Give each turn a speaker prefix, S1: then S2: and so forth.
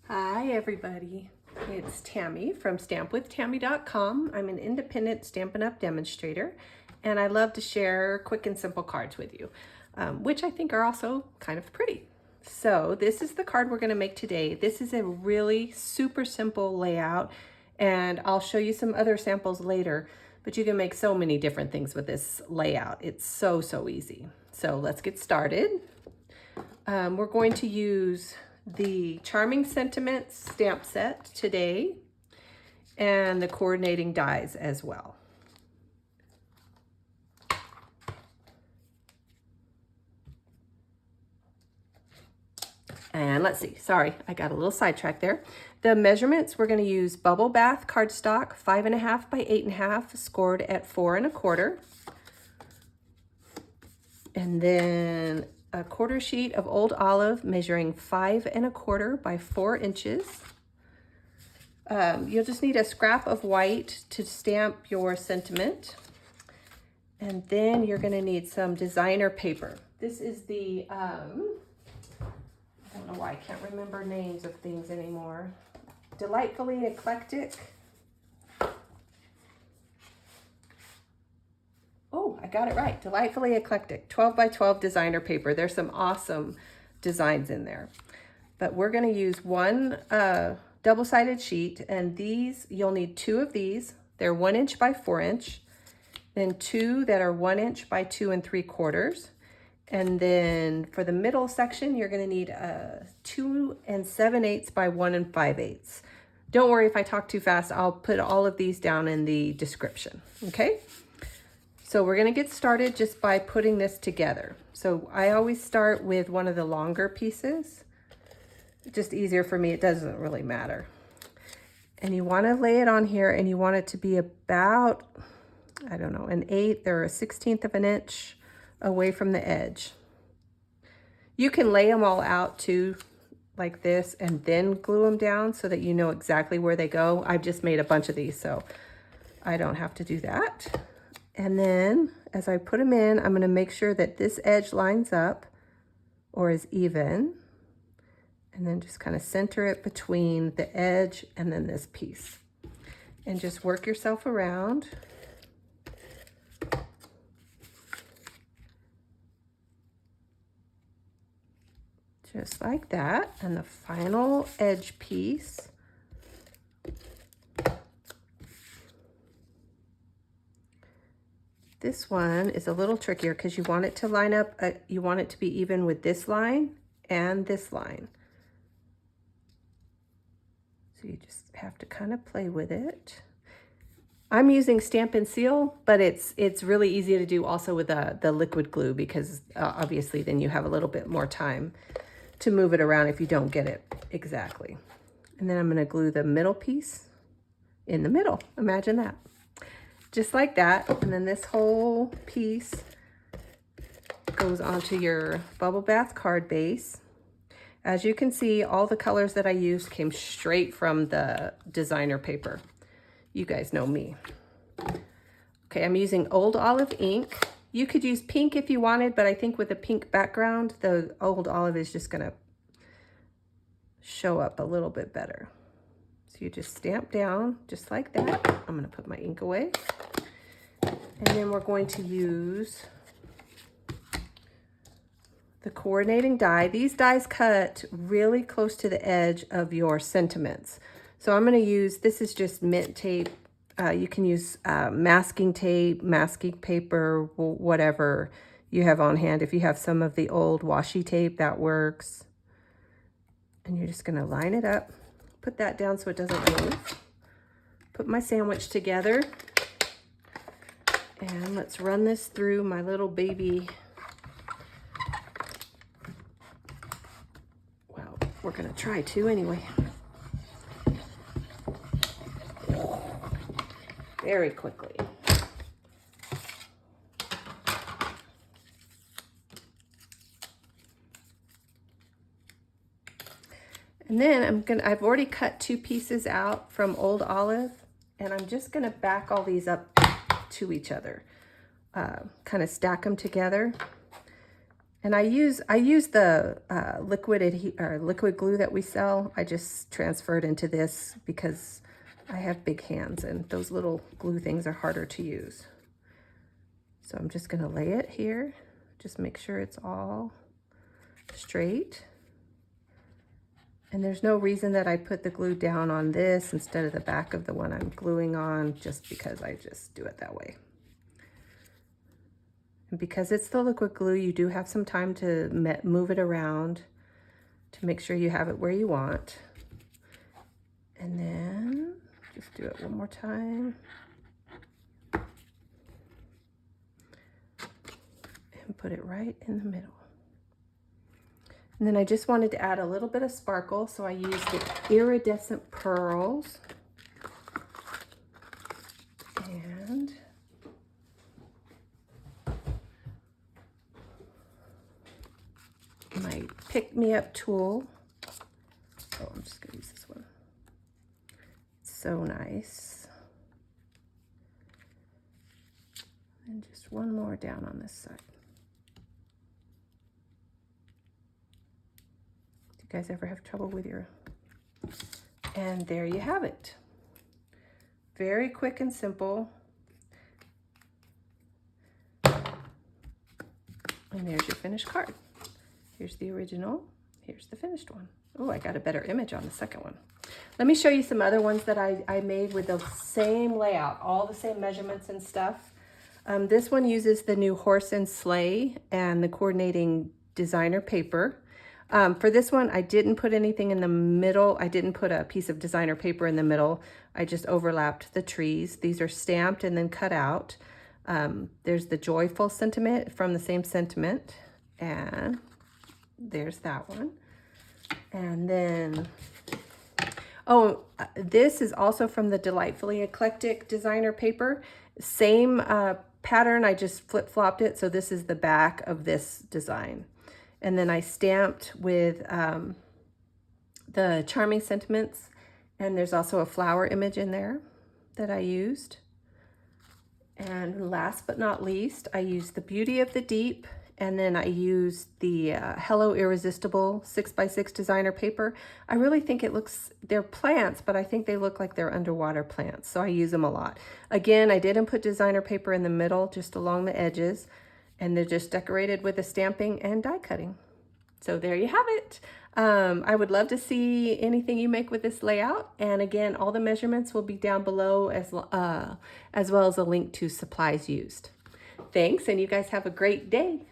S1: Hi everybody, it's Tammy from stampwithtammy.com. I'm an independent Stampin' Up! Demonstrator, and I love to share quick and simple cards with you, which I think are also kind of pretty. So this is the card we're going to make today. This is a really super simple layout, and I'll show you some other samples later, but you can make so many different things with this layout. It's so easy. So let's get started. We're going to use the Charming Sentiments stamp set today and the coordinating dies as well. And let's see, sorry, I got a little sidetracked there. The measurements, we're going to use Bubble Bath cardstock, 5.5 by 8.5, scored at 4 1/4. And then a quarter sheet of Old Olive measuring 5 1/4 by 4 inches. You'll just need a scrap of white to stamp your sentiment. And then you're going to need some designer paper. This is the, I don't know why I can't remember names of things anymore. Delightfully Eclectic. Oh, I got it right. Delightfully Eclectic, 12 by 12 designer paper. There's some awesome designs in there. But we're going to use one double-sided sheet, and these, you'll need 2 of these. They're 1 inch by 4 inch. Then 2 that are 1 inch by 2 3/4. And then for the middle section, you're going to need 2 7/8 by 1 5/8. Don't worry if I talk too fast. I'll put all of these down in the description. Okay? So we're going to get started just by putting this together. So I always start with one of the longer pieces. Just easier for me. It doesn't really matter. And you want to lay it on here, and you want it to be about, I don't know, an 1/8 or a 1/16 of an inch away from the edge. You can lay them all out too, like this, and then glue them down so that you know exactly where they go. I've just made a bunch of these, so I don't have to do that. And then as I put them in, I'm going to make sure that this edge lines up or is even. And then just kind of center it between the edge and then this piece. And just work yourself around. Just like that. And the final edge piece. This one is a little trickier because you want it to line up, you want it to be even with this line and this line. So you just have to kind of play with it. I'm using Stampin' Seal, but it's really easy to do also with the liquid glue because obviously then you have a little bit more time to move it around if you don't get it exactly. And then I'm going to glue the middle piece in the middle. Imagine that. Just like that. And then this whole piece goes onto your Bubble Bath card base. As you can see, all the colors that I used came straight from the designer paper. You guys know me. Okay, I'm using Old Olive ink. You could use pink if you wanted, but I think with a pink background, the Old Olive is just gonna show up a little bit better. So you just stamp down just like that. I'm gonna put my ink away. And then we're going to use the coordinating die. These dies cut really close to the edge of your sentiments. So I'm going to use, this is just mint tape. You can use masking tape, masking paper, whatever you have on hand. If you have some of the old washi tape, that works. And you're just going to line it up, put that down so it doesn't move. Put my sandwich together. And let's run this through my little baby. Well, we're going to try to anyway. Very quickly. And then I've already cut 2 pieces out from Old Olive, and I'm just going to back all these up to each other. Kind of stack them together. And I use the liquid glue that we sell. I just transferred into this because I have big hands and those little glue things are harder to use. So I'm just gonna lay it here. Just make sure it's all straight. And there's no reason that I put the glue down on this instead of the back of the one I'm gluing on, just because I just do it that way. And because it's the liquid glue, you do have some time to move it around to make sure you have it where you want. And then just do it one more time. And put it right in the middle. And then I just wanted to add a little bit of sparkle, so I used the iridescent pearls. And my pick-me-up tool. Oh, I'm just gonna use this one. It's so nice. And just one more down on this side. Do you guys ever have trouble with your... And there you have it. Very quick and simple. And there's your finished card. Here's the original, here's the finished one. Oh, I got a better image on the second one. Let me show you some other ones that I made with the same layout, all the same measurements and stuff. This one uses the new horse and sleigh and the coordinating designer paper. For this one, I didn't put anything in the middle. I didn't put a piece of designer paper in the middle. I just overlapped the trees. These are stamped and then cut out. There's the joyful sentiment from the same sentiment, and there's that one. And then, oh, this is also from the Delightfully Eclectic designer paper. Same pattern, I just flip-flopped it. So this is the back of this design. And then I stamped with the Charming Sentiments. And there's also a flower image in there that I used. And last but not least, I used the Beauty of the Deep. And then I used the Hello Irresistible 6x6 designer paper. I really think it looks, they're plants, but I think they look like they're underwater plants. So I use them a lot. Again, I didn't put designer paper in the middle, just along the edges. And they're just decorated with the stamping and die cutting. So there you have it. I would love to see anything you make with this layout. And again, all the measurements will be down below as well as a link to supplies used. Thanks, and you guys have a great day.